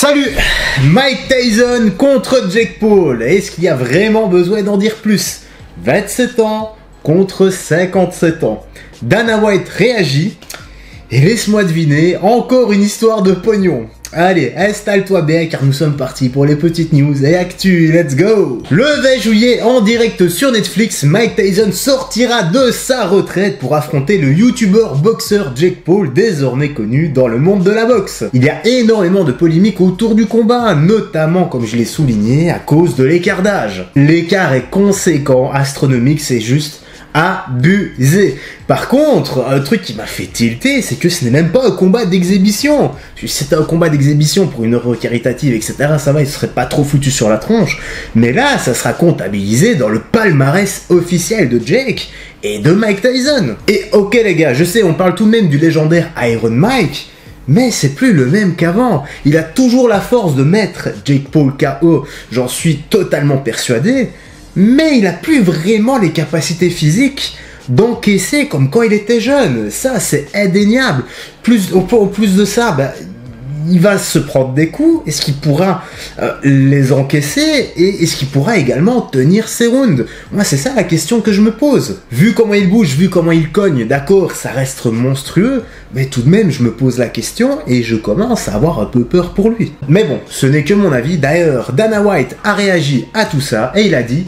Salut! Mike Tyson contre Jake Paul. Est-ce qu'il y a vraiment besoin d'en dire plus? 27 ans contre 57 ans. Dana White réagit. Et laisse-moi deviner, encore une histoire de pognon. Allez, installe-toi bien car nous sommes partis pour les petites news et actu, let's go! Le 20 juillet, en direct sur Netflix, Mike Tyson sortira de sa retraite pour affronter le youtubeur boxeur Jake Paul, désormais connu dans le monde de la boxe. Il y a énormément de polémiques autour du combat, notamment, comme je l'ai souligné, à cause de l'écart d'âge. L'écart est conséquent, astronomique, c'est juste abusé. Par contre, un truc qui m'a fait tilter, c'est que ce n'est même pas un combat d'exhibition. Si c'était un combat d'exhibition pour une œuvre caritative, etc., ça va, il serait pas trop foutu sur la tronche. Mais là, ça sera comptabilisé dans le palmarès officiel de Jake et de Mike Tyson. Et ok les gars, je sais, on parle tout de même du légendaire Iron Mike, mais c'est plus le même qu'avant. Il a toujours la force de mettre Jake Paul KO, j'en suis totalement persuadé. Mais il a plus vraiment les capacités physiques d'encaisser comme quand il était jeune. Ça, c'est indéniable. En plus de ça, il va se prendre des coups. Est-ce qu'il pourra les encaisser? Et est-ce qu'il pourra également tenir ses rounds? Moi, c'est ça la question que je me pose. Vu comment il bouge, vu comment il cogne, d'accord, ça reste monstrueux. Mais tout de même, je me pose la question et je commence à avoir un peu peur pour lui. Mais bon, ce n'est que mon avis. D'ailleurs, Dana White a réagi à tout ça et il a dit: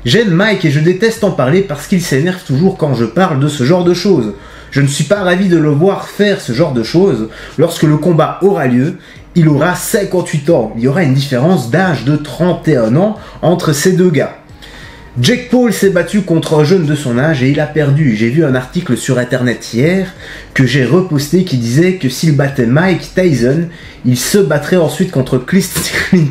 j'aime Mike et je déteste en parler parce qu'il s'énerve toujours quand je parle de ce genre de choses. Je ne suis pas ravi de le voir faire ce genre de choses. Lorsque le combat aura lieu, il aura 58 ans. Il y aura une différence d'âge de 31 ans entre ces deux gars. Jake Paul s'est battu contre un jeune de son âge et il a perdu. J'ai vu un article sur internet hier que j'ai reposté qui disait que s'il battait Mike Tyson, il se battrait ensuite contre Clint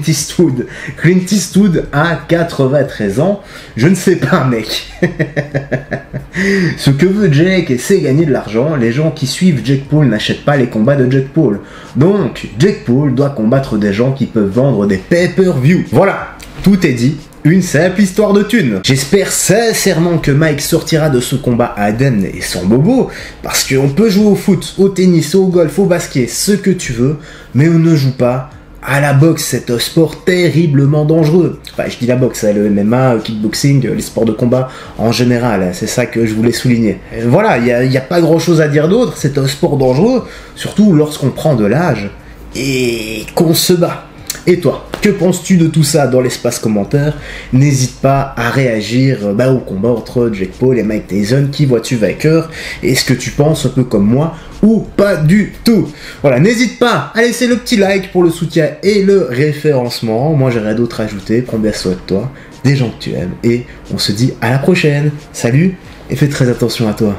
Eastwood. Clint Eastwood a 93 ans. Je ne sais pas, mec. Ce que veut Jake, c'est gagner de l'argent. Les gens qui suivent Jake Paul n'achètent pas les combats de Jake Paul. Donc, Jake Paul doit combattre des gens qui peuvent vendre des pay-per-view. Voilà, tout est dit. Une simple histoire de thunes. J'espère sincèrement que Mike sortira de ce combat indemne et sans bobo, parce qu'on peut jouer au foot, au tennis, au golf, au basket, ce que tu veux, mais on ne joue pas à la boxe. C'est un sport terriblement dangereux. Enfin, je dis la boxe, le MMA, le kickboxing, les sports de combat en général, c'est ça que je voulais souligner. Et voilà, il n'y a pas grand chose à dire d'autre, c'est un sport dangereux, surtout lorsqu'on prend de l'âge et qu'on se bat. Et toi, que penses-tu de tout ça dans l'espace commentaire? N'hésite pas à réagir au combat entre Jake Paul et Mike Tyson. Qui vois-tu vainqueur? Est-ce que tu penses un peu comme moi ou pas du tout? Voilà, n'hésite pas à laisser le petit like pour le soutien et le référencement. Moi, j'ai rien d'autre à ajouter. Prends bien soin de toi, des gens que tu aimes. Et on se dit à la prochaine. Salut et fais très attention à toi.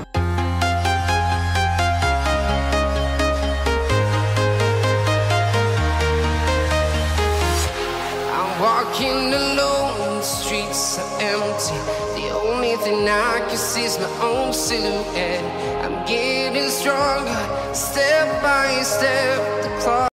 Walking alone, the streets are empty. The only thing I can see is my own silhouette. I'm getting stronger, step by step. The clock